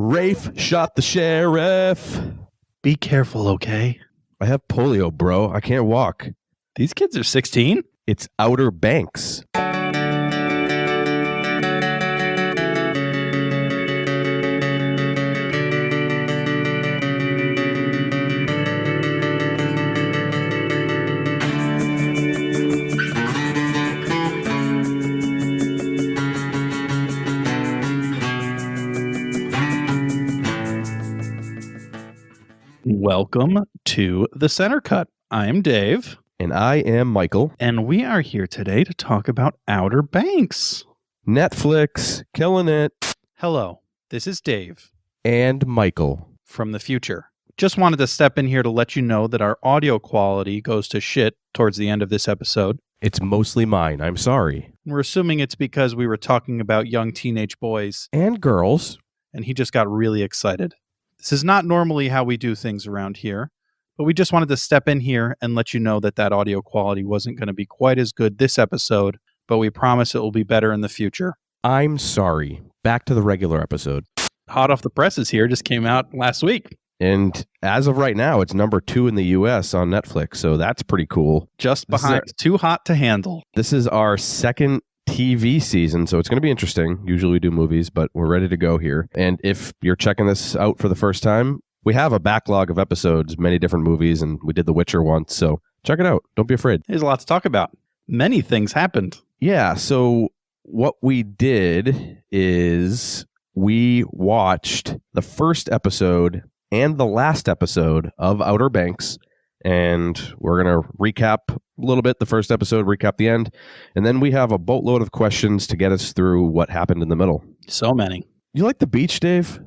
Rafe shot the sheriff. Be careful, okay? I have polio, bro. I can't walk. These kids are 16? It's Outer Banks. Welcome to The Center Cut. I'm Dave. And I am Michael. And we are here today to talk about Outer Banks. Netflix, killing it. Hello, this is Dave. And Michael. From the future. Just wanted to step in here to let you know that our audio quality goes to shit towards the end of this episode. It's mostly mine. I'm sorry. We're assuming it's because we were talking about young teenage boys. And girls. And he just got really excited. This is not normally how we do things around here, but we just wanted to step in here and let you know that that audio quality wasn't going to be quite as good this episode, but we promise it will be better in the future. I'm sorry. Back to the regular episode. Hot off the presses here, just came out last week. And as of right now, it's number 2 in the U.S. on Netflix, so that's pretty cool. Just behind Too Hot to Handle. This is our second TV season, so it's going to be interesting. Usually we do movies, but we're ready to go here. And if you're checking this out for the first time, we have a backlog of episodes, many different movies, and we did The Witcher once, so check it out. Don't be afraid. There's a lot to talk about. Many things happened. Yeah, so what we did is we watched the first episode and the last episode of Outer Banks, and we're going to recap a little bit the first episode, recap the end, and then we have a boatload of questions to get us through what happened in the middle. So many. You like the beach, Dave?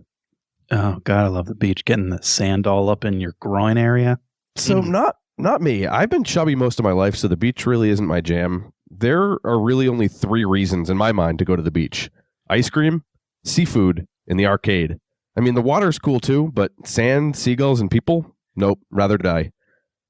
Oh, God, I love the beach. Getting the sand all up in your groin area. So not me. I've been chubby most of my life, so the beach really isn't my jam. There are really only 3 reasons in my mind to go to the beach. Ice cream, seafood, and the arcade. I mean, the water's cool too, but sand, seagulls, and people? Nope, rather die.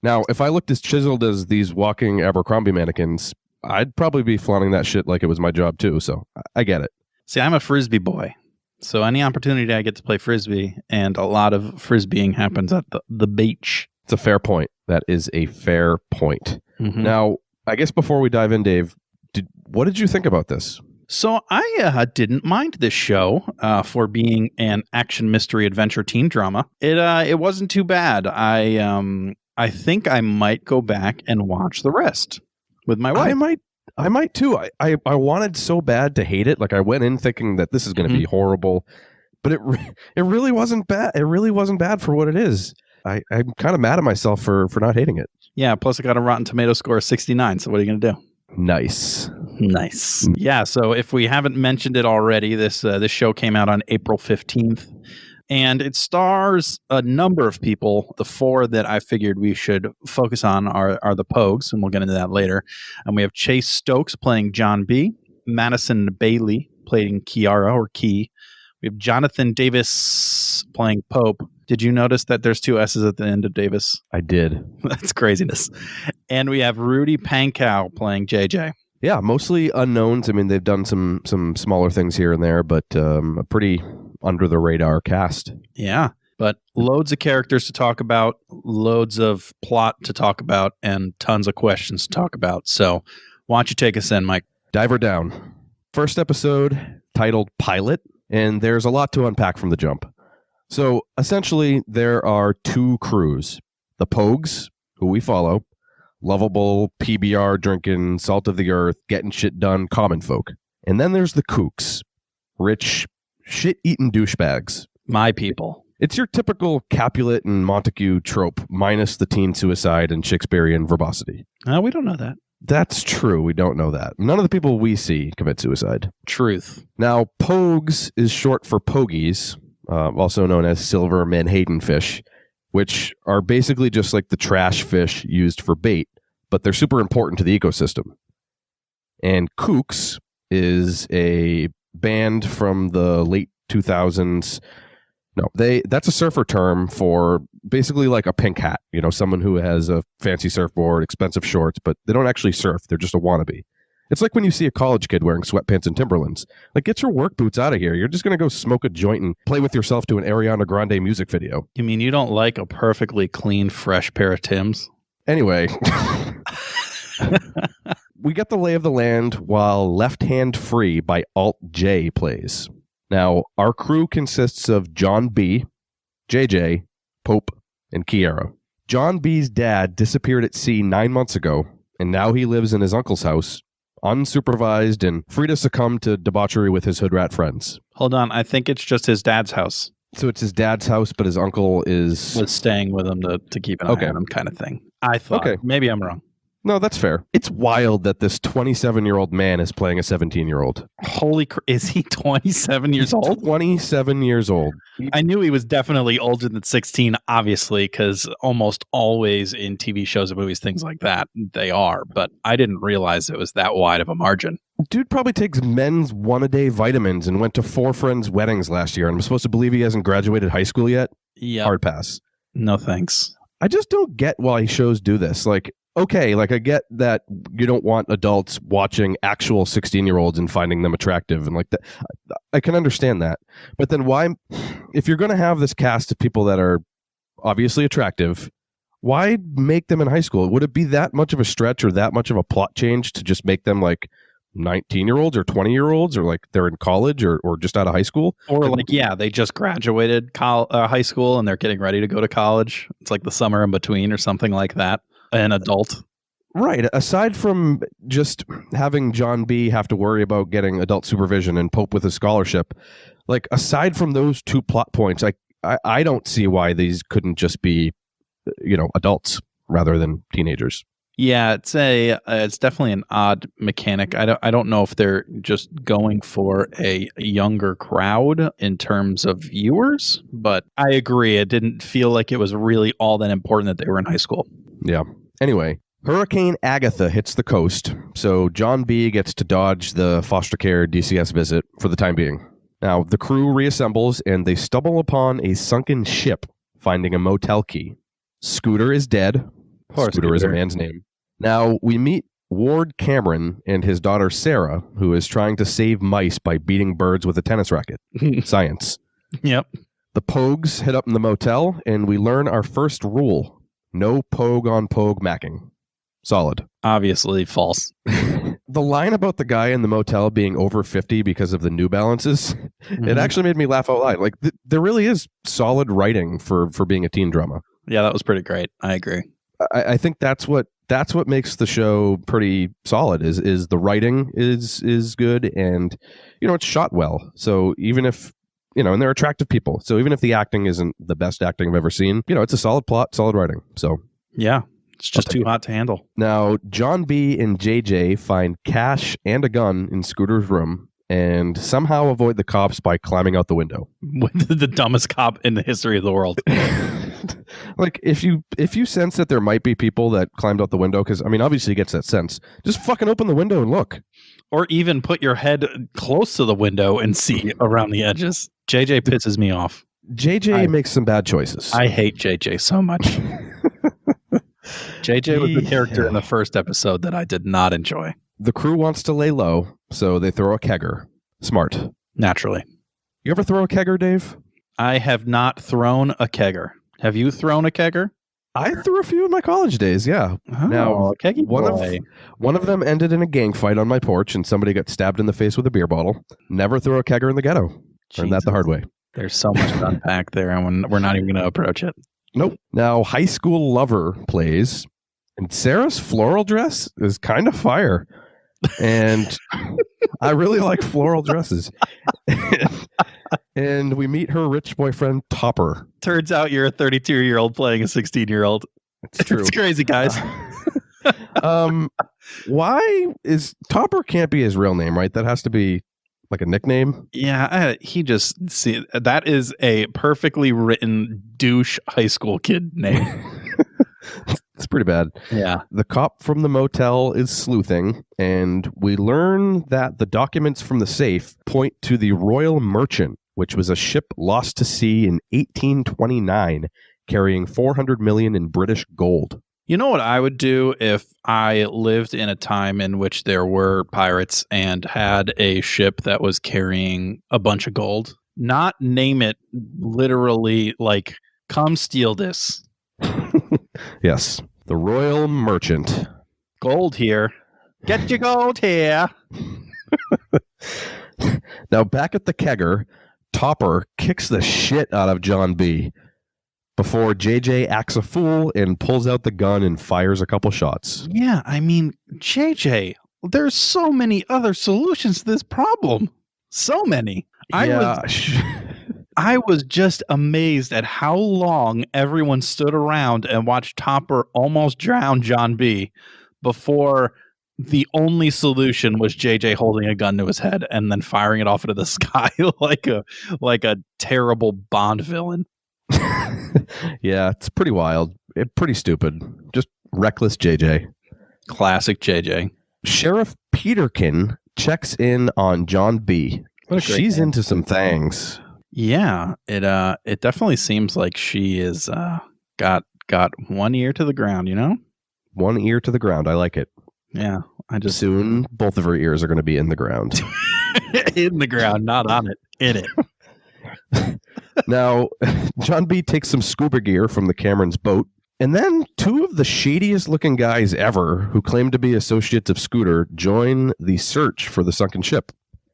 Now, if I looked as chiseled as these walking Abercrombie mannequins, I'd probably be flaunting that shit like it was my job too, so I get it. See, I'm a Frisbee boy, so any opportunity I get to play Frisbee, and a lot of Frisbeeing happens at the beach. It's a fair point. That is a fair point. Mm-hmm. Now, I guess before we dive in, Dave, what did you think about this? So I didn't mind this show for being an action mystery adventure teen drama. It wasn't too bad. I think I might go back and watch the rest with my wife. I might too. I wanted so bad to hate it. Like I went in thinking that this is going to be horrible, but it really wasn't bad. It really wasn't bad for what it is. I'm kind of mad at myself for not hating it. Yeah. Plus, I got a Rotten Tomato score of 69. So what are you going to do? Nice. Yeah. So if we haven't mentioned it already, this show came out on April 15th. And it stars a number of people. The 4 that I figured we should focus on are the Pogues, and we'll get into that later. And we have Chase Stokes playing John B., Madison Bailey playing Kiara or Key. We have Jonathan Davis playing Pope. Did you notice that there's 2 S's at the end of Davis? I did. That's craziness. And we have Rudy Pankow playing JJ. Yeah, mostly unknowns. I mean, they've done some smaller things here and there, but a pretty under the radar cast. Yeah, but loads of characters to talk about, loads of plot to talk about, and tons of questions to talk about. So why don't you take us in, Mike? Dive her down. First episode titled Pilot, and there's a lot to unpack from the jump. So essentially, there are 2 crews. The Pogues, who we follow, lovable, PBR drinking, salt of the earth, getting shit done, common folk. And then there's the Kooks, rich, shit-eating douchebags. My people. It's your typical Capulet and Montague trope, minus the teen suicide and Shakespearean verbosity. We don't know that. That's true. We don't know that. None of the people we see commit suicide. Truth. Now, Pogues is short for Pogies, also known as silver menhaden fish, which are basically just like the trash fish used for bait, but they're super important to the ecosystem. And Kooks is a band from the late 2000s. No, that's a surfer term for basically like a pink hat, someone who has a fancy surfboard, expensive shorts, but they don't actually surf. They're just a wannabe. It's like when you see a college kid wearing sweatpants and Timberlands. Like, get your work boots out of here. You're just going to go smoke a joint and play with yourself to an Ariana Grande music video. You mean you don't like a perfectly clean, fresh pair of Timbs? Anyway, we get the lay of the land while Left Hand Free by Alt J plays. Now, our crew consists of John B., JJ, Pope, and Kiera. John B.'s dad disappeared at sea 9 months ago, and now he lives in his uncle's house, unsupervised and free to succumb to debauchery with his hood rat friends. Hold on, I think it's just his dad's house. So it's his dad's house, but his uncle was staying with him to keep an eye on him, kind of thing. I thought. Okay. Maybe I'm wrong. No, that's fair. It's wild that this 27-year-old man is playing a 17-year-old. Is he 27 years old? 27 years old. I knew he was definitely older than 16, obviously, because almost always in TV shows and movies, things like that, they are. But I didn't realize it was that wide of a margin. Dude probably takes men's one-a-day vitamins and went to 4 friends' weddings last year. And I'm supposed to believe he hasn't graduated high school yet? Yeah. Hard pass. No thanks. I just don't get why shows do this. Like, okay, like I get that you don't want adults watching actual 16-year-olds and finding them attractive and like that. I can understand that. But then why, if you're going to have this cast of people that are obviously attractive, why make them in high school? Would it be that much of a stretch or that much of a plot change to just make them like 19-year-olds or 20-year-olds or like they're in college or just out of high school? Or like, yeah, they just graduated high school and they're getting ready to go to college. It's like the summer in between or something like that. An adult. Right. Aside from just having John B. have to worry about getting adult supervision and Pope with a scholarship, like aside from those 2 plot points, I don't see why these couldn't just be, adults rather than teenagers. Yeah, it's definitely an odd mechanic. I don't know if they're just going for a younger crowd in terms of viewers, but I agree. It didn't feel like it was really all that important that they were in high school. Yeah. Anyway, Hurricane Agatha hits the coast, so John B. gets to dodge the foster care DCS visit for the time being. Now, the crew reassembles and they stumble upon a sunken ship, finding a motel key. Scooter is dead. Scooter is a man's name. Now, we meet Ward Cameron and his daughter Sarah, who is trying to save mice by beating birds with a tennis racket. Science. Yep. The Pogues hit up in the motel, and we learn our first rule. No pogue on pogue macking. Solid. Obviously false. The line about the guy in the motel being over 50 because of the New Balances, it actually made me laugh out loud. Like, there really is solid writing for being a teen drama. Yeah, that was pretty great. I agree. I think that's what makes the show pretty solid is the writing is good and, it's shot well. So even if, and they're attractive people. So even if the acting isn't the best acting I've ever seen, it's a solid plot, solid writing. So yeah, it's just too hot to handle. Now, John B. and JJ find cash and a gun in Scooter's room and somehow avoid the cops by climbing out the window. The dumbest cop in the history of the world. Like, if you sense that there might be people that climbed out the window, because, obviously he gets that sense, just fucking open the window and look. Or even put your head close to the window and see around the edges. JJ pisses me off. JJ makes some bad choices. I hate JJ so much. JJ was the character in the first episode that I did not enjoy. The crew wants to lay low, so they throw a kegger. Smart. Naturally. You ever throw a kegger, Dave? I have not thrown a kegger. Have you thrown a kegger? I threw a few in my college days, yeah. Oh, now, keggy one of them ended in a gang fight on my porch, and somebody got stabbed in the face with a beer bottle. Never throw a kegger in the ghetto. Learned that the hard way. There's so much to unpack there, and we're not even going to approach it. Nope. Now, High School Lover plays, and Sarah's floral dress is kind of fire. And I really like floral dresses. And we meet her rich boyfriend, Topper. Turns out you're a 32-year-old playing a 16-year-old. It's true. It's crazy, guys. Why is Topper can't be his real name, right? That has to be like a nickname. Yeah, that is a perfectly written douche high school kid name. It's pretty bad. Yeah. The cop from the motel is sleuthing, and we learn that the documents from the safe point to the Royal Merchant, which was a ship lost to sea in 1829, carrying 400 million in British gold. You know what I would do if I lived in a time in which there were pirates and had a ship that was carrying a bunch of gold? Not name it literally like, come steal this. Yes. The Royal Merchant. Gold here. Get your gold here. Now, back at the kegger, Topper kicks the shit out of John B. before JJ acts a fool and pulls out the gun and fires a couple shots. Yeah, I mean, JJ, there's so many other solutions to this problem. So many. I was just amazed at how long everyone stood around and watched Topper almost drown John B. before the only solution was JJ holding a gun to his head and then firing it off into the sky like a terrible Bond villain. Yeah, it's pretty wild. Pretty stupid. Just reckless JJ. Classic JJ. Sheriff Peterkin checks in on John B. She's into some things. Yeah, it definitely seems like she is got one ear to the ground, you know? One ear to the ground. I like it. Yeah, soon both of her ears are going to be in the ground. In the ground, not on it. In it. Now, John B takes some scuba gear from the Cameron's boat, and then two of the shadiest looking guys ever who claim to be associates of Scooter join the search for the sunken ship.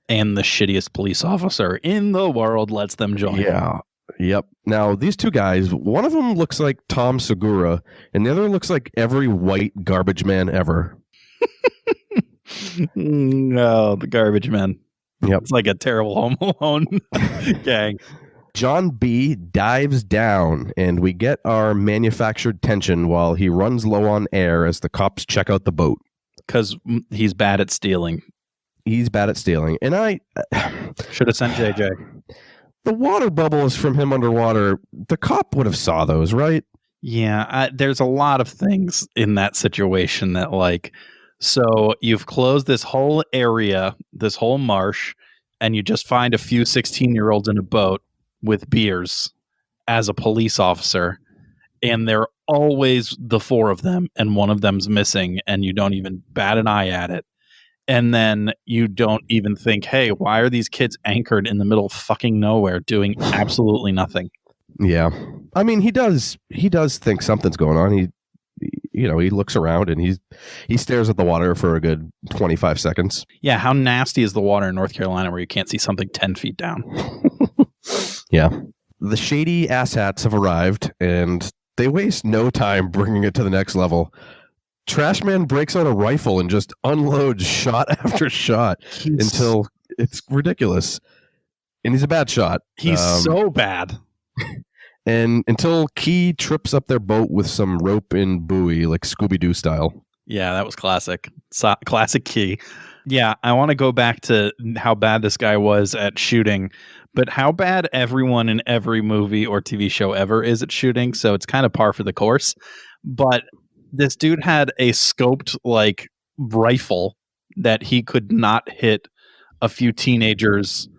And the shittiest police officer in the world lets them join. Yeah. Yep. Now, these two guys, one of them looks like Tom Segura, and the other looks like every white garbage man ever. No, the garbage man. Yep. It's like a terrible Home Alone gang. John B dives down, and we get our manufactured tension while he runs low on air as the cops check out the boat. Because he's bad at stealing. He's bad at stealing. And I should have sent JJ. The water bubbles from him underwater, the cop would have saw those, right? Yeah, there's a lot of things in that situation that so you've closed this whole area, this whole marsh, and you just find a few 16-year-olds in a boat with beers as a police officer, and they're always the four of them, and one of them's missing, and you don't even bat an eye at it. And then you don't even think, hey, why are these kids anchored in the middle of fucking nowhere doing absolutely nothing? Yeah. I mean, he does think something's going on. He looks around and he stares at the water for a good 25 seconds. Yeah. How nasty is the water in North Carolina where you can't see something 10 feet down? Yeah. The shady asshats have arrived and they waste no time bringing it to the next level. Trashman breaks out a rifle and just unloads shot after shot until it's ridiculous. And he's a bad shot. He's so bad. And until Key trips up their boat with some rope and buoy, like Scooby-Doo style. Yeah, that was classic. Classic Key. Yeah, I want to go back to how bad this guy was at shooting, but how bad everyone in every movie or TV show ever is at shooting, so it's kind of par for the course. But this dude had a scoped rifle that he could not hit a few teenagers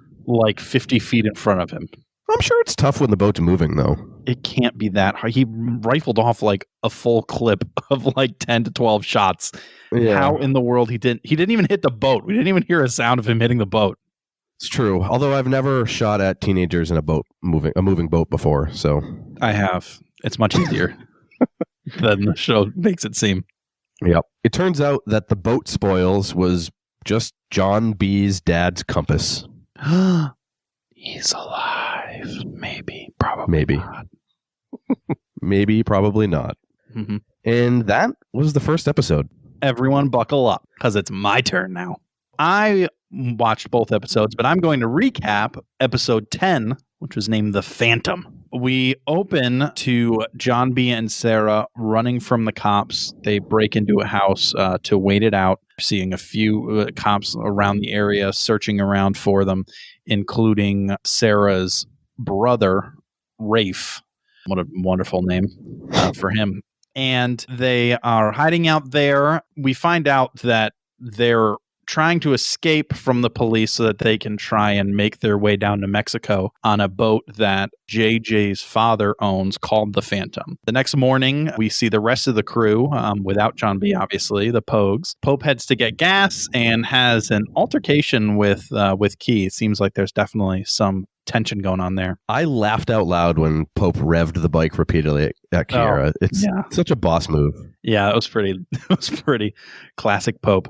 50 feet in front of him. I'm sure it's tough when the boat's moving, though. It can't be that hard. He rifled off a full clip of 10 to 12 shots. Yeah. How in the world he didn't even hit the boat. We didn't even hear a sound of him hitting the boat. It's true. Although I've never shot at teenagers in a moving boat before, so I have. It's much easier than the show makes it seem. Yep. It turns out that the boat spoils was just John B.'s dad's compass. He's alive. Maybe. Probably not. Maybe, probably not. Mm-hmm. And that was the first episode. Everyone buckle up, because it's my turn now. I watched both episodes, but I'm going to recap episode 10, which was named The Phantom. We open to John B. and Sarah running from the cops. They break into a house to wait it out, seeing a few cops around the area, searching around for them, including Sarah's brother, Rafe. What a wonderful name for him. And they are hiding out there. We find out that they're trying to escape from the police so that they can try and make their way down to Mexico on a boat that JJ's father owns called the Phantom. The next morning, we see the rest of the crew, without John B., obviously, the Pogues. Pope heads to get gas and has an altercation with Key. It seems like there's definitely some tension going on there. I laughed out loud when Pope revved the bike repeatedly at Kiera. It's such a boss move. Yeah, it was pretty classic Pope.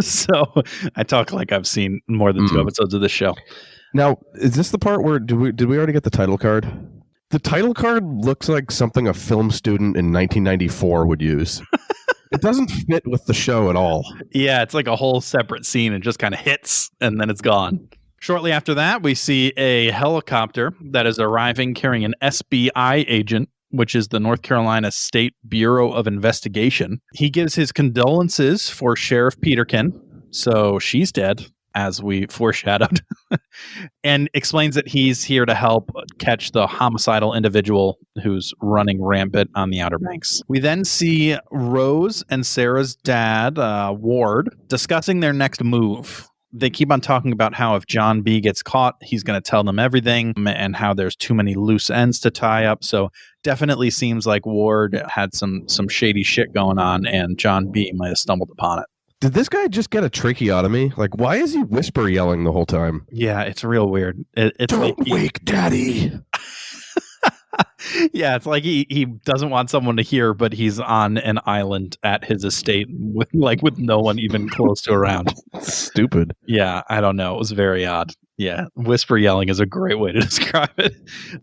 So I talk like I've seen more than 2 episodes of this show. Now, is this the part where did we already get the title card? The title card looks like something a film student in 1994 would use. It doesn't fit with the show at all. Yeah, it's like a whole separate scene. It just kind of hits and then it's gone. Shortly after that, we see a helicopter that is arriving carrying an SBI agent, which is the North Carolina State Bureau of Investigation. He gives his condolences for Sheriff Peterkin, so she's dead, as we foreshadowed, and explains that he's here to help catch the homicidal individual who's running rampant on the Outer Banks. We then see Rose and Sarah's dad, Ward, discussing their next move. They keep on talking about how if John B. gets caught, he's going to tell them everything and how there's too many loose ends to tie up. So definitely seems like Ward had some shady shit going on and John B. might have stumbled upon it. Did this guy just get a tracheotomy? Like, why is he whisper yelling the whole time? Yeah, it's real weird. It's Don't wake Daddy. Yeah, it's like he doesn't want someone to hear, but he's on an island at his estate with no one even close to around. Stupid. Yeah, I don't know. It was very odd. Yeah, whisper yelling is a great way to describe it.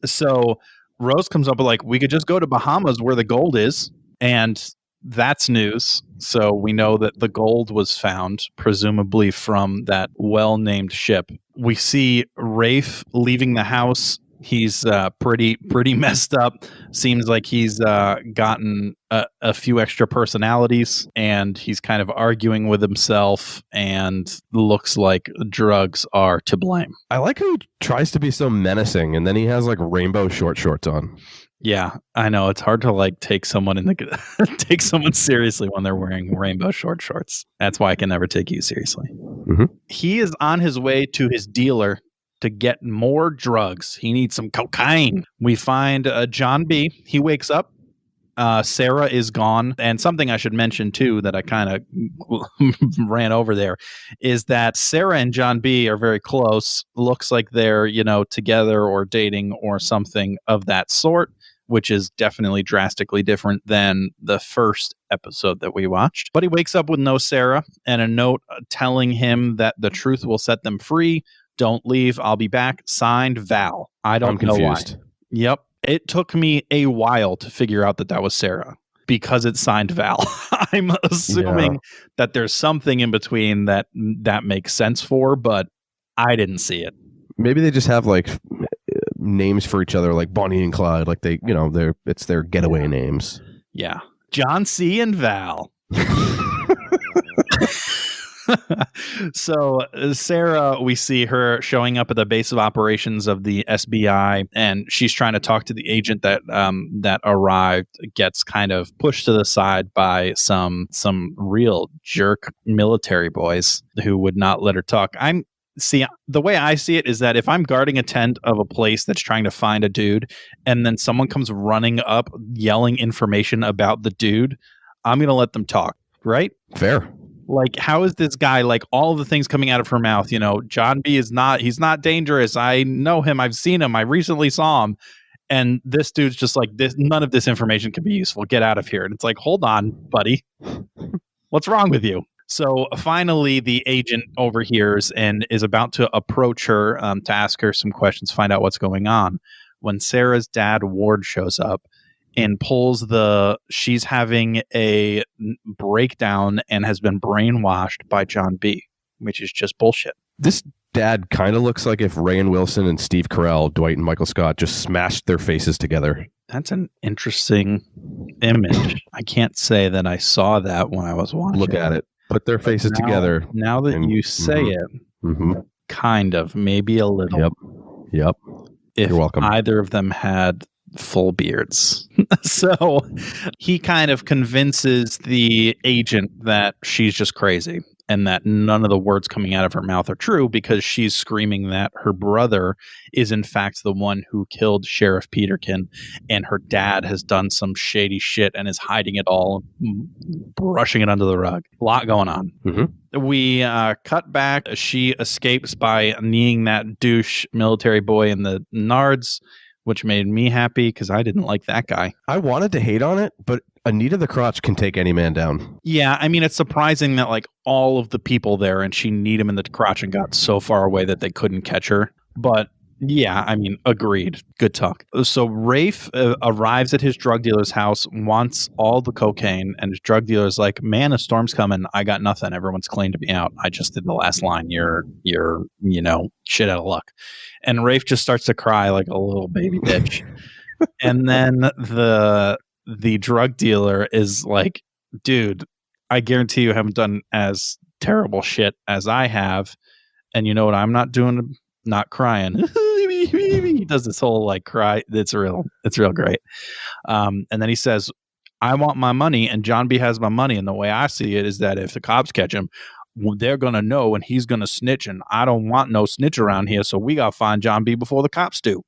So Rose comes up with we could just go to Bahamas where the gold is, and that's news. So we know that the gold was found, presumably from that well-named ship. We see Rafe leaving the house. He's pretty messed up. Seems like he's gotten a few extra personalities, and he's kind of arguing with himself, and looks like drugs are to blame. I like how he tries to be so menacing, and then he has rainbow short shorts on. Yeah, I know. It's hard to take someone take someone seriously when they're wearing rainbow short shorts. That's why I can never take you seriously. Mm-hmm. He is on his way to his dealer to get more drugs. He needs some cocaine. We find John B. He wakes up. Sarah is gone. And something I should mention, too, that I kind of ran over there, is that Sarah and John B. are very close. Looks like they're, together or dating or something of that sort, which is definitely drastically different than the first episode that we watched. But he wakes up with no Sarah and a note telling him that the truth will set them free. Don't leave. I'll be back. Signed, Val. I'm confused. Why. Yep. It took me a while to figure out that was Sarah because it's signed Val. I'm assuming that there's something in between that makes sense for, but I didn't see it. Maybe they just have names for each other, like Bonnie and Clyde. It's their getaway names. Yeah. John C. and Val. So Sarah, we see her showing up at the base of operations of the SBI, and she's trying to talk to the agent that arrived. Gets kind of pushed to the side by some real jerk military boys who would not let her talk. The way I see it is that if I'm guarding a tent of a place that's trying to find a dude, and then someone comes running up yelling information about the dude, I'm going to let them talk, right? Fair. How is this guy, all of the things coming out of her mouth, John B. he's not dangerous. I know him. I've seen him. I recently saw him. And this dude's just this. None of this information can be useful. Get out of here. And it's hold on, buddy. What's wrong with you? So finally, the agent overhears and is about to approach her to ask her some questions, find out what's going on. When Sarah's dad, Ward, shows up and pulls she's having a breakdown and has been brainwashed by John B., which is just bullshit. This dad kind of looks like if Rainn Wilson and Steve Carell, Dwight and Michael Scott, just smashed their faces together. That's an interesting image. I can't say that I saw that when I was watching. Look at it. Put their faces together. Now that you say it, kind of, maybe a little. Yep. If you're welcome. Either of them had full beards. So he kind of convinces the agent that she's just crazy. and that none of the words coming out of her mouth are true because she's screaming that her brother is in fact the one who killed Sheriff Peterkin, and her dad has done some shady shit and is hiding it all, brushing it under the rug. A lot going on. Mm-hmm. We cut back. She escapes by kneeing that douche military boy in the nards, which made me happy because I didn't like that guy. I wanted to hate on it, but Anita the Crotch can take any man down. Yeah, I mean, it's surprising that like all of the people there and she kneed him in the crotch and got so far away that they couldn't catch her. But yeah, I mean, agreed. Good talk. So Rafe arrives at his drug dealer's house, wants all the cocaine, and his drug dealer's like, man, a storm's coming. I got nothing. Everyone's cleaned me out. I just did the last line. You're shit out of luck. And Rafe just starts to cry like a little baby bitch. And then the drug dealer is like, dude, I guarantee you haven't done as terrible shit as I have. And you know what I'm not doing? Not crying. He does this whole like cry. It's real great. And then he says, I want my money, and John B has my money. And the way I see it is that if the cops catch him, they're going to know and he's going to snitch. And I don't want no snitch around here. So we got to find John B before the cops do.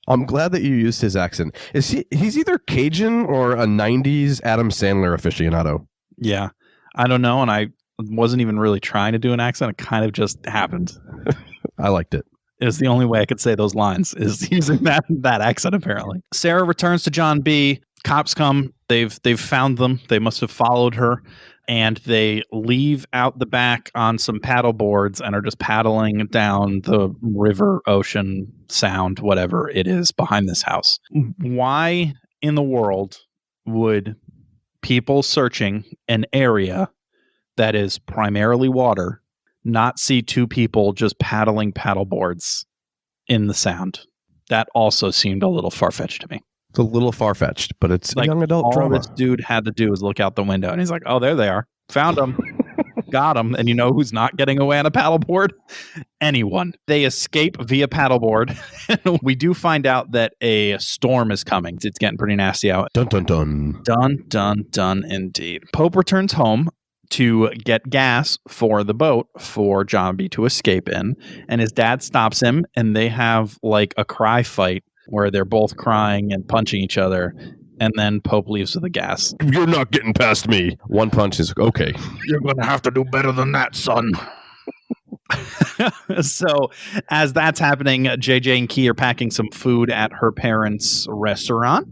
I'm glad that you used his accent. He's either Cajun or a 90s Adam Sandler aficionado. Yeah, I don't know. And I wasn't even really trying to do an accent. It kind of just happened. I liked it. It was the only way I could say those lines is using that accent, apparently. Sarah returns to John B. Cops come. They've found them. They must have followed her. And they leave out the back on some paddle boards and are just paddling down the river, ocean, sound, whatever it is behind this house. Why in the world would people searching an area that is primarily water not see two people just paddling paddle boards in the sound? That also seemed a little far-fetched to me. It's a little far-fetched, but it's like young adult all drama. This dude had to do was look out the window, and he's like, oh, there they are. Found them. Got them. And you know who's not getting away on a paddleboard? Anyone. They escape via paddleboard. We do find out that a storm is coming. It's getting pretty nasty out. Dun, dun, dun. Dun, dun, dun, indeed. Pope returns home to get gas for the boat for John B to escape in, and his dad stops him, and they have like a cry fight where they're both crying and punching each other, and then Pope leaves with the gas. You're not getting past me. One punch is okay. You're gonna have to do better than that, son. So as that's happening, JJ and Key are packing some food at her parents' restaurant.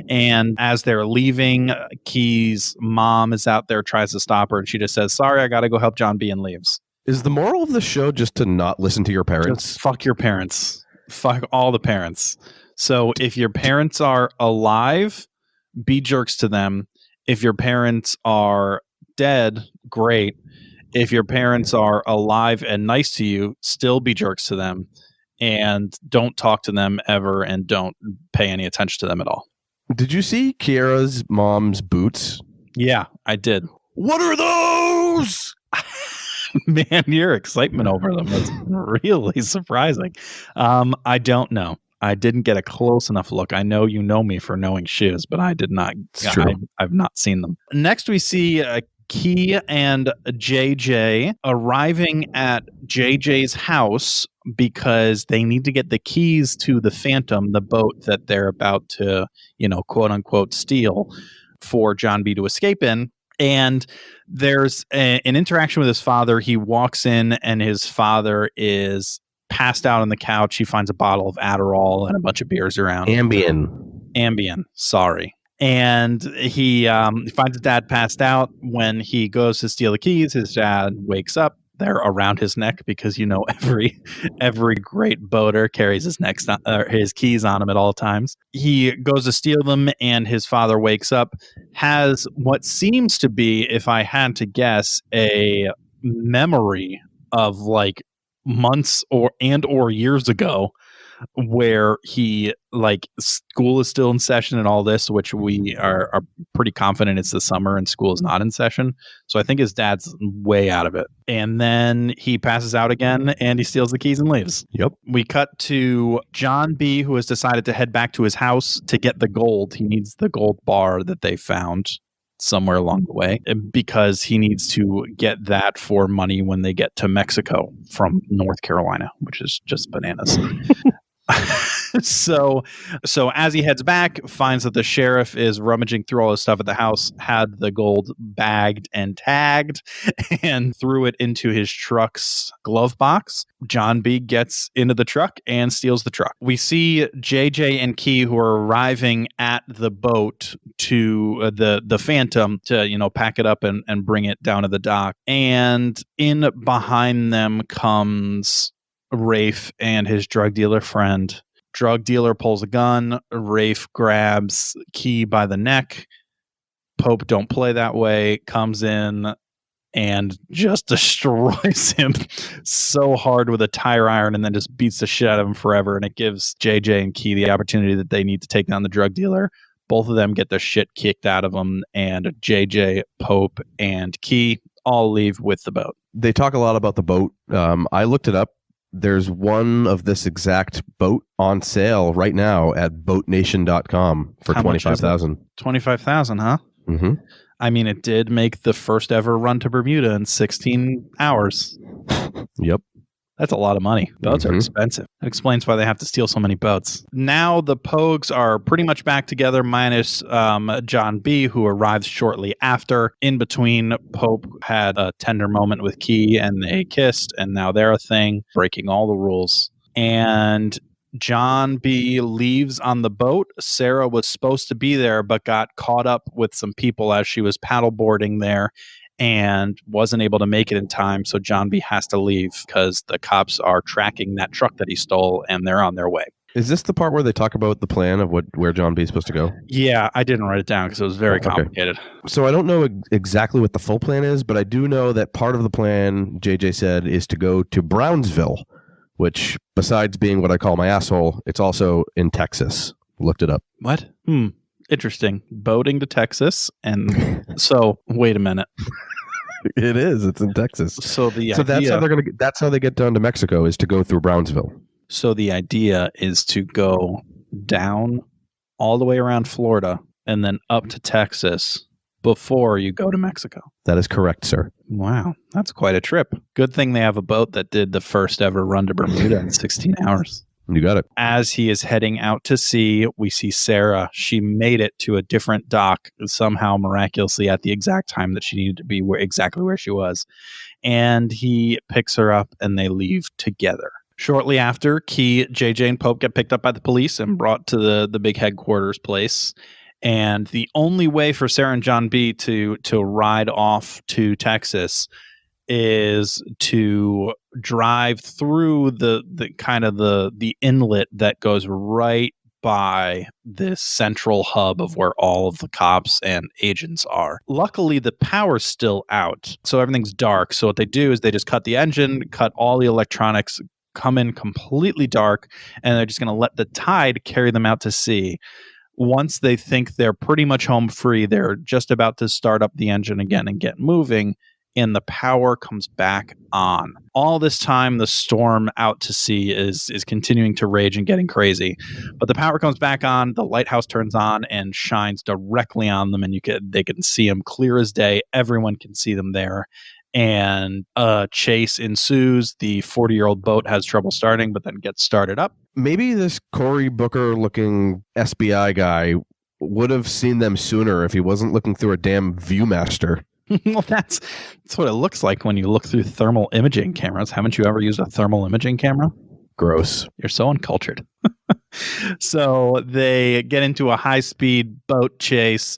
And as they're leaving, Key's mom is out there, tries to stop her, and she just says, sorry, I got to go help John B, and leaves. Is the moral of the show just to not listen to your parents? Just fuck your parents. Fuck all the parents. So if your parents are alive, be jerks to them. If your parents are dead, great. If your parents are alive and nice to you, still be jerks to them, and don't talk to them ever, and don't pay any attention to them at all. Did you see Kiara's mom's boots? Yeah, I did. What are those? Man, your excitement over them was really surprising. I don't know. I didn't get a close enough look. I know you know me for knowing shoes, but I did not. It's true. I've not seen them. Next, we see Key and JJ arriving at JJ's house because they need to get the keys to the Phantom, the boat that they're about to, quote unquote, steal for John B to escape in. And there's an interaction with his father. He walks in and his father is passed out on the couch. He finds a bottle of Adderall and a bunch of beers around. Ambien. Sorry. And he finds his dad passed out. When he goes to steal the keys, his dad wakes up. They're around his neck because every great boater carries his keys on him at all times. He goes to steal them, and his father wakes up, has what seems to be, if I had to guess, a memory of like months or years ago, where he school is still in session and all this, which we are pretty confident it's the summer and school is not in session. So I think his dad's way out of it. And then he passes out again and he steals the keys and leaves. Yep. We cut to John B, who has decided to head back to his house to get the gold. He needs the gold bar that they found. somewhere along the way because he needs to get that for money when they get to Mexico from North Carolina, which is just bananas. So as he heads back, finds that the sheriff is rummaging through all his stuff at the house, had the gold bagged and tagged, and threw it into his truck's glove box. John B gets into the truck and steals the truck. We see JJ and Key, who are arriving at the boat to the Phantom to pack it up and bring it down to the dock. And in behind them comes Rafe and his drug dealer friend. Drug dealer pulls a gun. Rafe grabs Key by the neck. Pope, don't play that way, comes in and just destroys him so hard with a tire iron and then just beats the shit out of him forever. And it gives JJ and Key the opportunity that they need to take down the drug dealer. Both of them get their shit kicked out of them, and JJ, Pope, and Key all leave with the boat. They talk a lot about the boat. I looked it up. There's one of this exact boat on sale right now at boatnation.com for $25,000. $25,000, huh? Mm-hmm. I mean, it did make the first ever run to Bermuda in 16 hours. Yep. That's a lot of money. Boats are expensive. That explains why they have to steal so many boats. Now the Pogues are pretty much back together, minus John B., who arrives shortly after. In between, Pope had a tender moment with Key, and they kissed, and now they're a thing, breaking all the rules. And John B. leaves on the boat. Sarah was supposed to be there, but got caught up with some people as she was paddleboarding there, and wasn't able to make it in time. So John B. has to leave because the cops are tracking that truck that he stole, and they're on their way. Is this the part where they talk about the plan of where John B is supposed to go? Yeah, I didn't write it down because it was very complicated. So I don't know exactly what the full plan is, but I do know that part of the plan, JJ said, is to go to Brownsville, which, besides being what I call my asshole, it's also in Texas. Looked it up. What? Interesting. Boating to Texas. And so, wait a minute. It is. It's in Texas. So that's how they get down to Mexico, is to go through Brownsville. So the idea is to go down all the way around Florida and then up to Texas before you go to Mexico. That is correct, sir. Wow, that's quite a trip. Good thing they have a boat that did the first ever run to Bermuda in 16 hours. You got it. As he is heading out to sea, we see Sarah. She made it to a different dock somehow miraculously at the exact time that she needed to be exactly where she was. And he picks her up and they leave together. Shortly after, Key, JJ, and Pope get picked up by the police and brought to the big headquarters place. And the only way for Sarah and John B to ride off to Texas is to drive through the kind of the inlet that goes right by this central hub of where all of the cops and agents are. Luckily, the power's still out, so everything's dark. So what they do is they just cut the engine, cut all the electronics, come in completely dark, and they're just going to let the tide carry them out to sea. Once they think they're pretty much home free, they're just about to start up the engine again and get moving, and the power comes back on. All this time, the storm out to sea is continuing to rage and getting crazy. But the power comes back on, the lighthouse turns on and shines directly on them, and they can see them clear as day. Everyone can see them there. And a chase ensues. The 40-year-old boat has trouble starting, but then gets started up. Maybe this Cory Booker-looking SBI guy would have seen them sooner if he wasn't looking through a damn Viewmaster. Well, that's what it looks like when you look through thermal imaging cameras. Haven't you ever used a thermal imaging camera? Gross. You're so uncultured. So they get into a high-speed boat chase,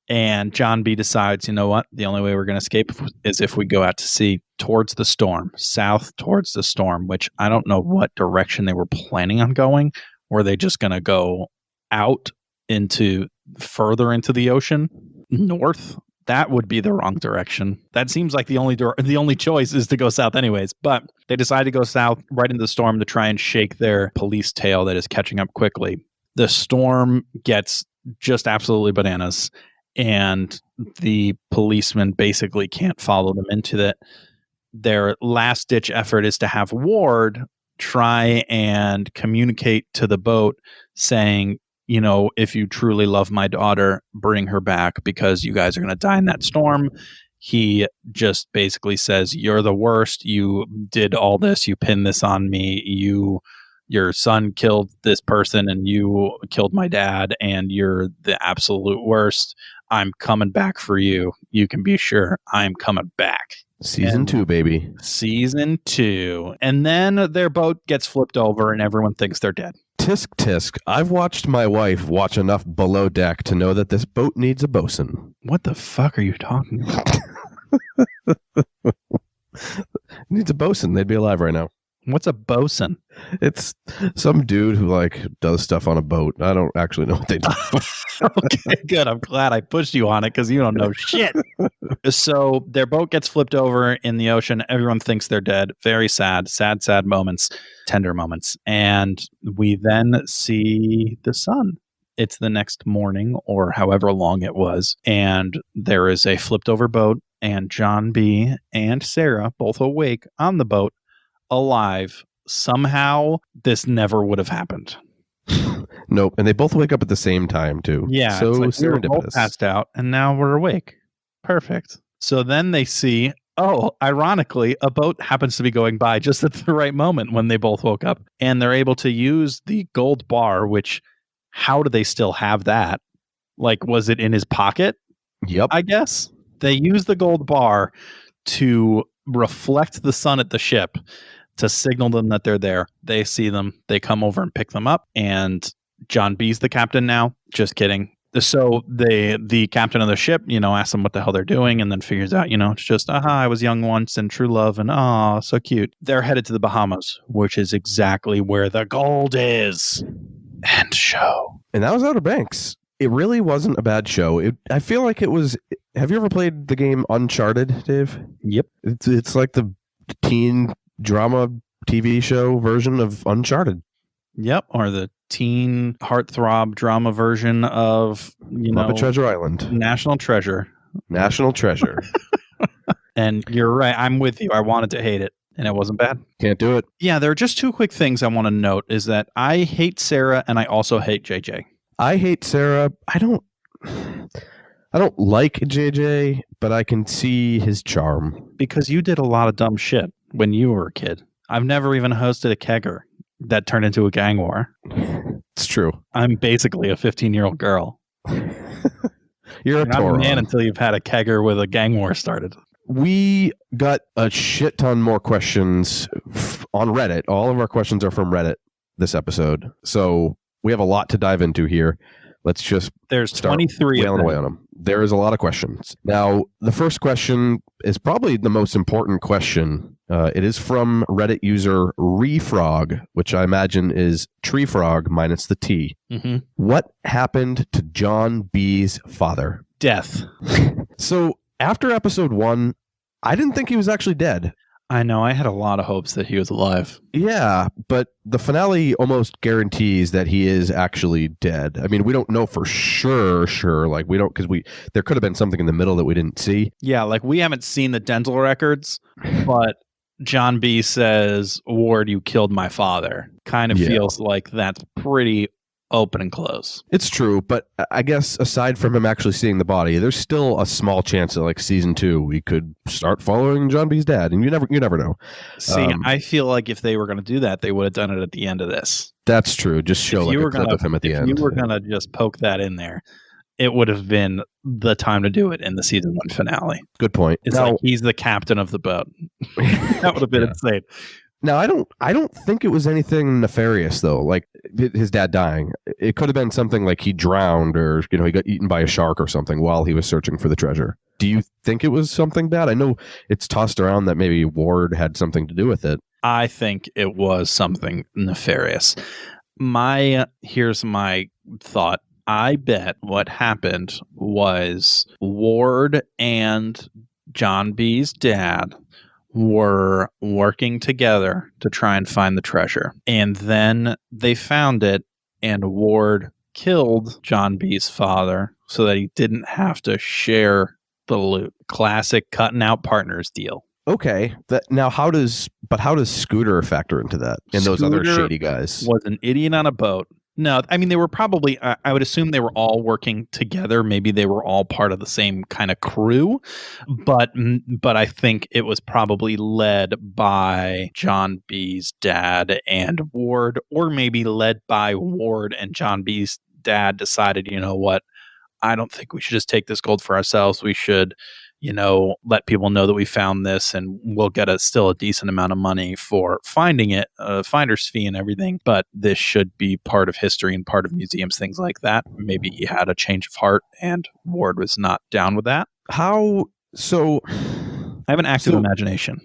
and John B decides, you know what? The only way we're going to escape is if we go out to sea towards the storm, south towards the storm, which I don't know what direction they were planning on going. Were they just going to go out further into the ocean, north? That would be the wrong direction. That seems like the only choice is to go south anyways. But they decide to go south right into the storm to try and shake their police tail that is catching up quickly. The storm gets just absolutely bananas, and the policemen basically can't follow them into that. Their last-ditch effort is to have Ward try and communicate to the boat saying, if you truly love my daughter, bring her back because you guys are going to die in that storm. He just basically says, you're the worst. You did all this. You pinned this on me. Your son killed this person and you killed my dad and you're the absolute worst. I'm coming back for you. You can be sure I'm coming back. Season 2, baby. Season 2. And then their boat gets flipped over and everyone thinks they're dead. Tisk tisk. I've watched my wife watch enough Below Deck to know that this boat needs a bosun. What the fuck are you talking about? Needs a bosun. They'd be alive right now. What's a bosun? It's some dude who does stuff on a boat. I don't actually know what they do. Okay, good. I'm glad I pushed you on it because you don't know shit. So their boat gets flipped over in the ocean. Everyone thinks they're dead. Very sad moments, tender moments. And we then see the sun. It's the next morning or however long it was. And there is a flipped over boat and John B. and Sarah both awake on the boat, alive. Somehow this never would have happened. Nope. And they both wake up at the same time too. Yeah. So it's like we were both serendipitous. passed out and now we're awake. Perfect. So then they see, ironically, a boat happens to be going by just at the right moment when they both woke up. And they're able to use the gold bar, which, how do they still have that? Was it in his pocket? Yep. I guess. They use the gold bar to reflect the sun at the ship to signal them that they're there. They see them. They come over and pick them up. And John B's the captain now. Just kidding. So the captain of the ship, asks them what the hell they're doing and then figures out, it's just, I was young once and true love and so cute. They're headed to the Bahamas, which is exactly where the gold is. End show. And that was Outer Banks. It really wasn't a bad show. I feel like it was. Have you ever played the game Uncharted, Dave? Yep. It's like the teen drama TV show version of Uncharted. Yep. Or the teen heartthrob drama version of, Muppet Treasure Island. National Treasure. National Treasure. And you're right. I'm with you. I wanted to hate it. And it wasn't bad. Can't do it. Yeah, there are just two quick things I want to note is that I hate Sarah and I also hate JJ. I hate Sarah. I don't like JJ, but I can see his charm. Because you did a lot of dumb shit when you were a kid. I've never even hosted a kegger that turned into a gang war. It's true. I'm basically a 15-year-old girl. You're not a man until you've had a kegger with a gang war started. We got a shit ton more questions on Reddit. All of our questions are from Reddit this episode. So we have a lot to dive into here. Let's just There's 23 wailing away on them. There is a lot of questions. Now, the first question is probably the most important question. It is from Reddit user Refrog, which I imagine is tree frog minus the T. Mm-hmm. What happened to John B's father? Death. So after episode 1, I didn't think he was actually dead. I know. I had a lot of hopes that he was alive. Yeah, but the finale almost guarantees that he is actually dead. I mean, we don't know for sure. We don't, because there could have been something in the middle that we didn't see. Yeah, we haven't seen the dental records, but John B says, Ward, you killed my father. Kind of feels like that's pretty open and close. It's true, but I guess aside from him actually seeing the body, there's still a small chance that season 2 we could start following John B's dad, and you never know. See, I feel like if they were going to do that, they would have done it at the end of this. That's true. Just show a clip of him at the end. If you were going to just poke that in there, it would have been the time to do it in the season 1 finale. Good point. It's like he's the captain of the boat. That would have been insane. Now, I don't think it was anything nefarious, though, like his dad dying. It could have been something like he drowned or, he got eaten by a shark or something while he was searching for the treasure. Do you think it was something bad? I know it's tossed around that maybe Ward had something to do with it. I think it was something nefarious. Here's my thought. I bet what happened was Ward and John B's dad were working together to try and find the treasure. And then they found it, and Ward killed John B's father so that he didn't have to share the loot. Classic cutting out partners deal. Okay. How does Scooter factor into that? And those other shady guys? Was an idiot on a boat No, I mean, they were probably, I would assume they were all working together. Maybe they were all part of the same kind of crew, but I think it was probably led by John B's dad and Ward, or maybe led by Ward and John B's dad decided, you know what, I don't think we should just take this gold for ourselves. We should, let people know that we found this, and we'll get still a decent amount of money for finding it, finder's fee and everything. But this should be part of history and part of museums, things like that. Maybe he had a change of heart, and Ward was not down with that. How so? I have an active imagination.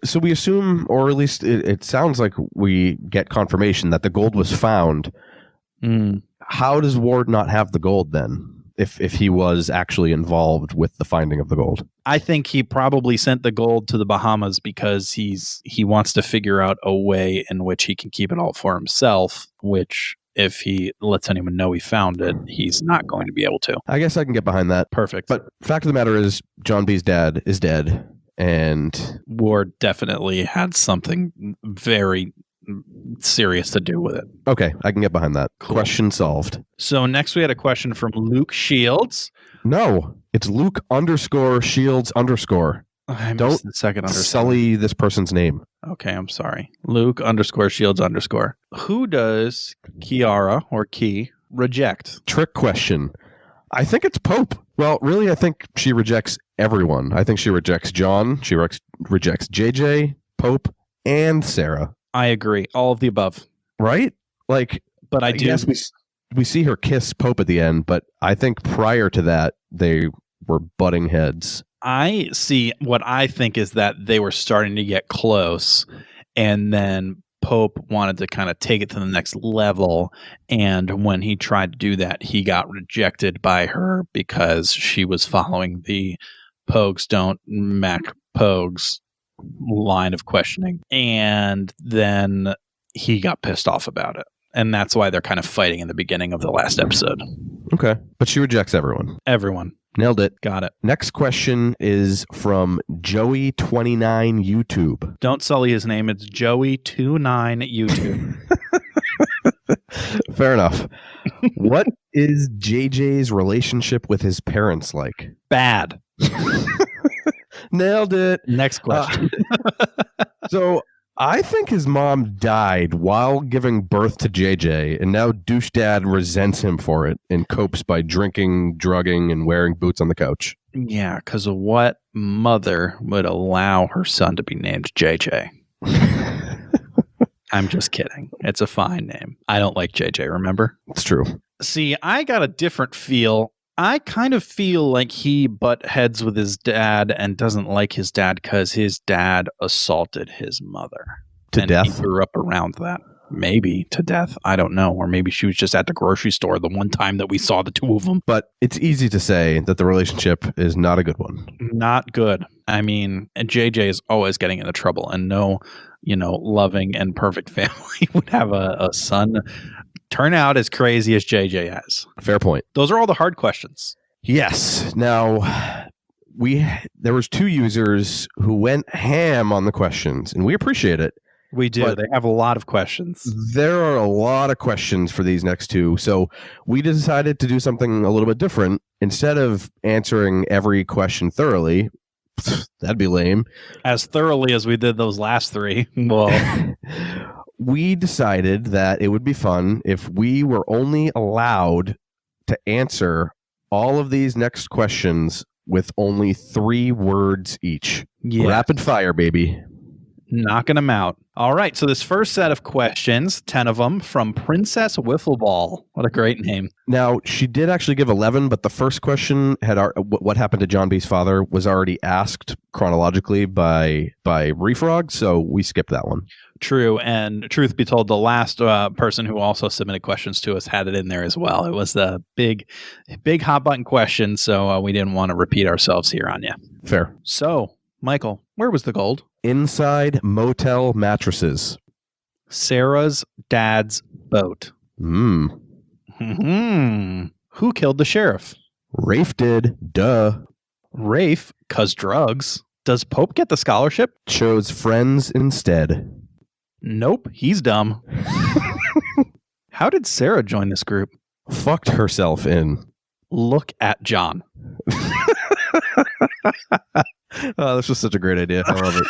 So we assume, or at least it sounds like we get confirmation that the gold was found. How does Ward not have the gold then? If he was actually involved with the finding of the gold, I think he probably sent the gold to the Bahamas because he wants to figure out a way in which he can keep it all for himself. Which, if he lets anyone know he found it, he's not going to be able to. I guess I can get behind that. Perfect. But fact of the matter is, John B's dad is dead, and Ward definitely had something very serious to do with it. Okay, I can get behind that. Cool. Question solved. So next we had a question from Luke Shields. No, it's Luke _Shields _. I Don't missed the second underscore. sully this person's name. Okay, I'm sorry. Luke _Shields _. Who does Kiara or Key reject? Trick question. I think it's Pope. Well, really, I think she rejects everyone. I think she rejects John. She rejects JJ, Pope, and Sarah. I agree. All of the above. Right? Like, but I do. Yes, we see her kiss Pope at the end, but I think prior to that, they were butting heads. I see what I think is that they were starting to get close, and then Pope wanted to kind of take it to the next level. And when he tried to do that, he got rejected by her because she was following the Pogues don't Mac Pogues line of questioning. And then he got pissed off about it. And that's why they're kind of fighting in the beginning of the last episode. Okay. But she rejects everyone. Everyone. Nailed it. Got it. Next question is from Joey29 YouTube. Don't sully his name. It's Joey29 YouTube. Fair enough. What is JJ's relationship with his parents like? Bad. Nailed it. Next question. So I think his mom died while giving birth to JJ, and now douche dad resents him for it and copes by drinking, drugging, and wearing boots on the couch. Yeah, because of what mother would allow her son to be named JJ? I'm just kidding. It's a fine name. I don't like JJ, remember? It's true. See, I got a different feel. I kind of feel like he butt heads with his dad and doesn't like his dad because his dad assaulted his mother. To death? He grew up around that. Maybe to death. I don't know. Or maybe she was just at the grocery store the one time that we saw the two of them. But it's easy to say that the relationship is not a good one. Not good. I mean, JJ is always getting into trouble, and no, loving and perfect family would have a son turn out as crazy as JJ has. Fair point. Those are all the hard questions. Yes. Now, there was 2 users who went ham on the questions, and we appreciate it. We do. But they have a lot of questions. There are a lot of questions for these next 2. So we decided to do something a little bit different. Instead of answering every question thoroughly, that'd be lame. As thoroughly as we did those last 3. Well, we decided that it would be fun if we were only allowed to answer all of these next questions with only 3 words each. Yeah. Rapid fire, baby. Knocking them out. All right. So this first set of questions, 10 of them, from Princess Wiffleball. What a great name. Now, she did actually give 11, but the first question had what happened to John B's father was already asked chronologically by Refrog, so we skipped that one. True. And truth be told, the last person who also submitted questions to us had it in there as well. It was the big hot button question, so we didn't want to repeat ourselves here on you. Fair. So, Michael, where was the gold? Inside motel mattresses. Sarah's dad's boat. Who killed the sheriff? Rafe did. Duh. Rafe, 'cause drugs. Does Pope get the scholarship? Chose friends instead. Nope, he's dumb. How did Sarah join this group? Fucked herself in. Look at John. Oh, this was such a great idea. I love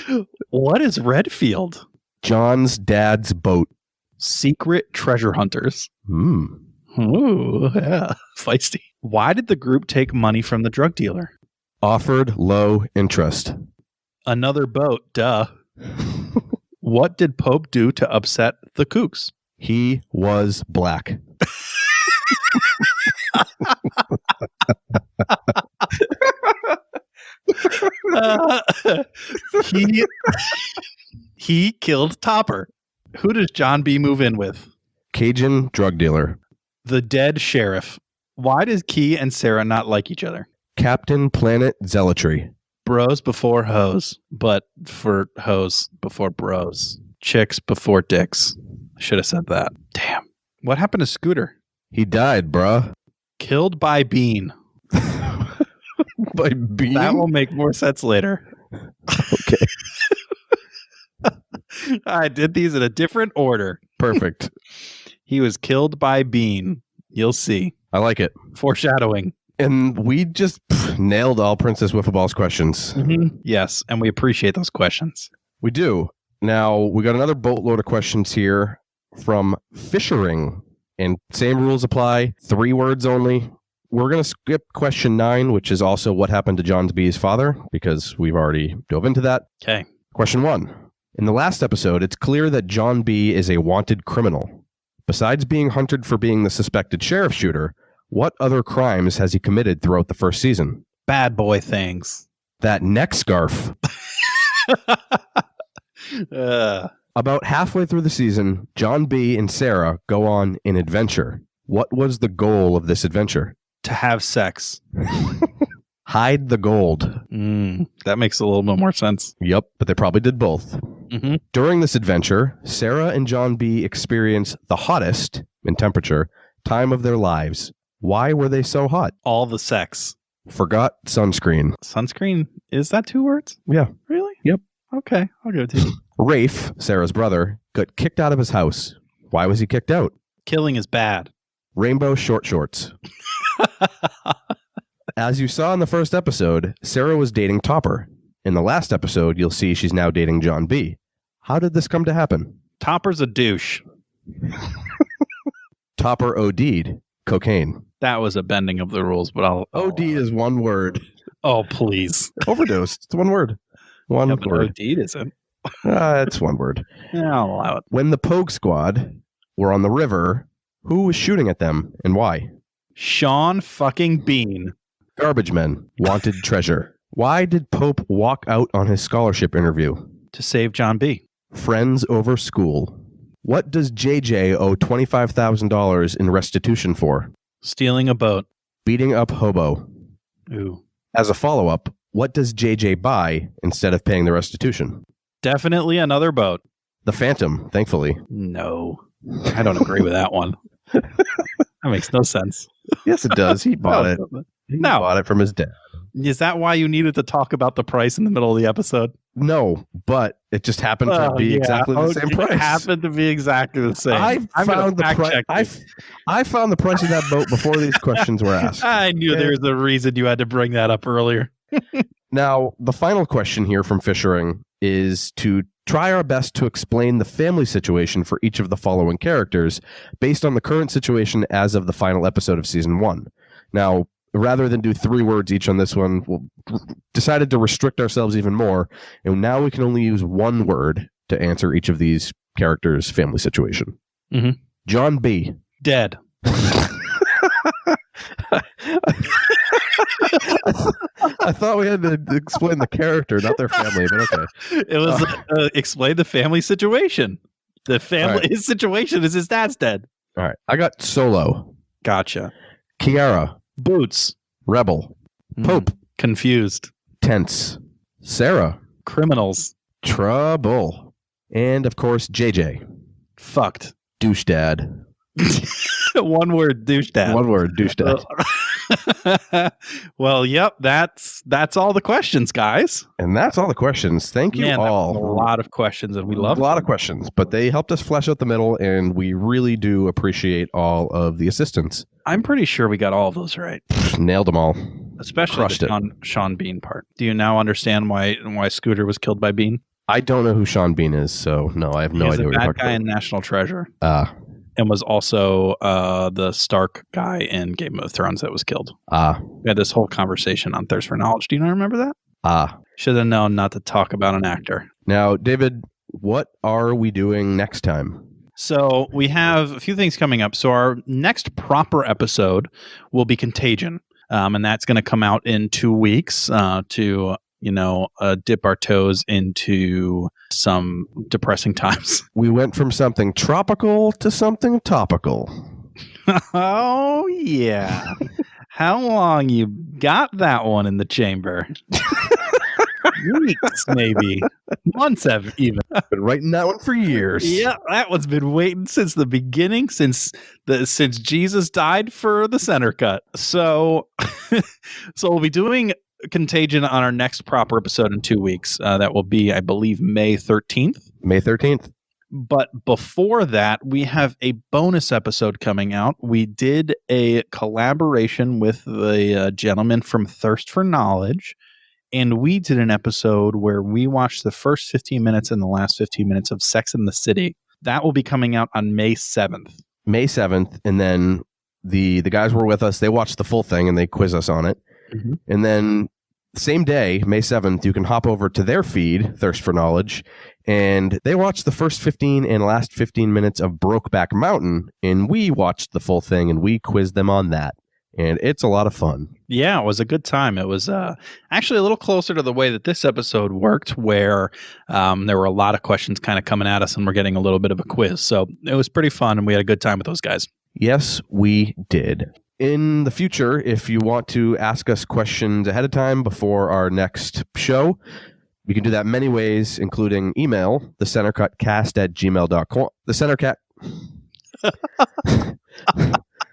it. What is Redfield? John's dad's boat. Secret treasure hunters. Hmm. Ooh, yeah. Feisty. Why did the group take money from the drug dealer? Offered low interest. Another boat, duh. What did Pope do to upset the kooks? He was black. He killed Topper. Who does John B. move in with? Cajun drug dealer. The dead sheriff. Why does Key and Sarah not like each other? Captain Planet Zealotry. Bros before hoes, but for hoes before bros. Chicks before dicks. Should have said that. Damn. What happened to Scooter? He died, bruh. Killed by Bean. By Bean? That will make more sense later. Okay. I did these in a different order. Perfect. He was killed by Bean. You'll see. I like it. Foreshadowing. And we just nailed all Princess Wiffleball's questions. Mm-hmm. Yes, and we appreciate those questions. We do. Now, we got another boatload of questions here from Fishering. And same rules apply. 3 words only. We're going to skip question 9, which is also what happened to John B's father, because we've already dove into that. Okay. Question 1. In the last episode, it's clear that John B is a wanted criminal. Besides being hunted for being the suspected sheriff shooter, what other crimes has he committed throughout the first season? Bad boy things. That neck scarf. About halfway through the season, John B and Sarah go on an adventure. What was the goal of this adventure? To have sex. Hide the gold. That makes a little bit more sense. Yep, but they probably did both. Mm-hmm. During this adventure, Sarah and John B experience the hottest, in temperature, time of their lives. Why were they so hot? All the sex. Forgot sunscreen. Sunscreen, is that 2 words? Yeah. Really? Yep. Okay, I'll give it to you. Rafe, Sarah's brother, got kicked out of his house. Why was he kicked out? Killing is bad. Rainbow short shorts. As you saw in the first episode, Sarah was dating Topper. In the last episode, you'll see she's now dating John B. How did this come to happen? Topper's a douche. Topper OD'd cocaine. That was a bending of the rules, but I'll... OD is 1 word. Oh, please. Overdose. It's 1 word. One Yeah, but word. OD'd isn't. It's 1 word. Yeah, I'll allow it. When the Pogue Squad were on the river, who was shooting at them and why? Sean fucking Bean. Garbage men wanted treasure. Why did Pope walk out on his scholarship interview? To save John B. Friends over school. What does JJ owe $25,000 in restitution for? Stealing a boat. Beating up hobo. Ooh. As a follow-up, what does JJ buy instead of paying the restitution? Definitely another boat. The Phantom, thankfully. No. I don't agree with that one. That makes no sense. Yes, it does. He bought it. He No. bought it from his dad. Is that why you needed to talk about the price in the middle of the episode? No, but it just happened to be exactly the same price. It happened to be exactly the same. I found the price of that boat before these questions were asked. I knew Okay. there was a reason you had to bring that up earlier. Now, the final question here from Fishering is to try our best to explain the family situation for each of the following characters based on the current situation as of the final episode of season 1. Now, rather than do 3 words each on this one, we decided to restrict ourselves even more, and now we can only use 1 word to answer each of these characters' family situation. Mm-hmm. John B. Dead. I thought we had to explain the character, not their family, but okay. It was explain the family situation. The family, Right. his situation is his dad's dead. All right. I got Solo, Gotcha. Kiara, Boots. Rebel, Pope, Confused. Tense, Sarah, Criminals. Trouble, and of course, JJ, Fucked. Douche Dad. 1 word, douche dad. 1 word, Douche Dad. Well, yep, that's all the questions, guys. And that's all the questions. Thank you Man, that all. was a lot of questions, and we love a lot of questions, but they helped us flesh out the middle, and we really do appreciate all of the assistance. I'm pretty sure we got all of those right. Nailed them all. Especially Crushed the Sean Bean part. Do you now understand why Scooter was killed by Bean? I don't know who Sean Bean is, so no, I have no idea what you're He's a talking bad guy about. in National Treasure. And was also the Stark guy in Game of Thrones that was killed. We had this whole conversation on Thirst for Knowledge. Do you not remember that? Should have known not to talk about an actor. Now, David, what are we doing next time? So we have a few things coming up. So our next proper episode will be Contagion. And that's going to come out in 2 weeks to dip our toes into some depressing times. We went from something tropical to something topical. Oh, yeah. How long you got that one in the chamber? Weeks, maybe. Months, even. Been writing that one for years. Yeah, that one's been waiting since the beginning, since Jesus died for the center cut. So we'll be doing Contagion on our next proper episode in 2 weeks. That will be, I believe, May 13th. May 13th. But before that, we have a bonus episode coming out. We did a collaboration with the gentleman from Thirst for Knowledge, and we did an episode where we watched the first 15 minutes and the last 15 minutes of Sex and the City. That will be coming out on May 7th. May 7th, and then the guys were with us. They watched the full thing, and they quiz us on it. Mm-hmm. And then same day, May 7th, you can hop over to their feed, Thirst for Knowledge, and they watched the first 15 and last 15 minutes of Brokeback Mountain, and we watched the full thing, and we quizzed them on that. And it's a lot of fun. Yeah, it was a good time. It was actually a little closer to the way that this episode worked, where there were a lot of questions kind of coming at us, and we're getting a little bit of a quiz. So it was pretty fun, and we had a good time with those guys. Yes, we did. In the future, if you want to ask us questions ahead of time before our next show, you can do that many ways, including email, thecentercutcast@gmail.com. The Centercut.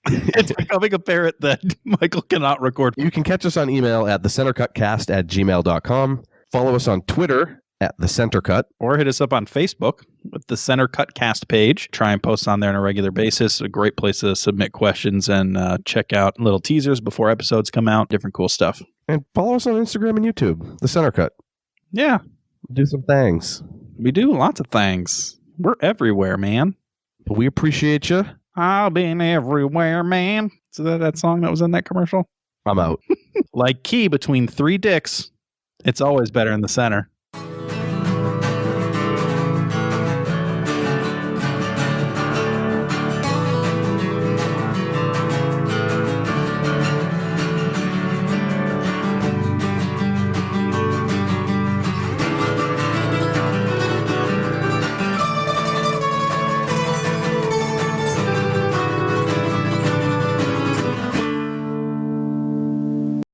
It's becoming apparent that Michael cannot record. You can catch us on email at thecentercutcast@gmail.com. Follow us on Twitter at thecentercut. Or hit us up on Facebook with the Center Cut Cast page. Try and post on there on a regular basis. A great place to submit questions and check out little teasers before episodes come out. Different cool stuff. And follow us on Instagram and YouTube, The Center Cut. Yeah. Do some things. We do lots of things. We're everywhere, man. But we appreciate you. I've been everywhere, man. So that song that was in that commercial? I'm out. Like key between three dicks, it's always better in the center.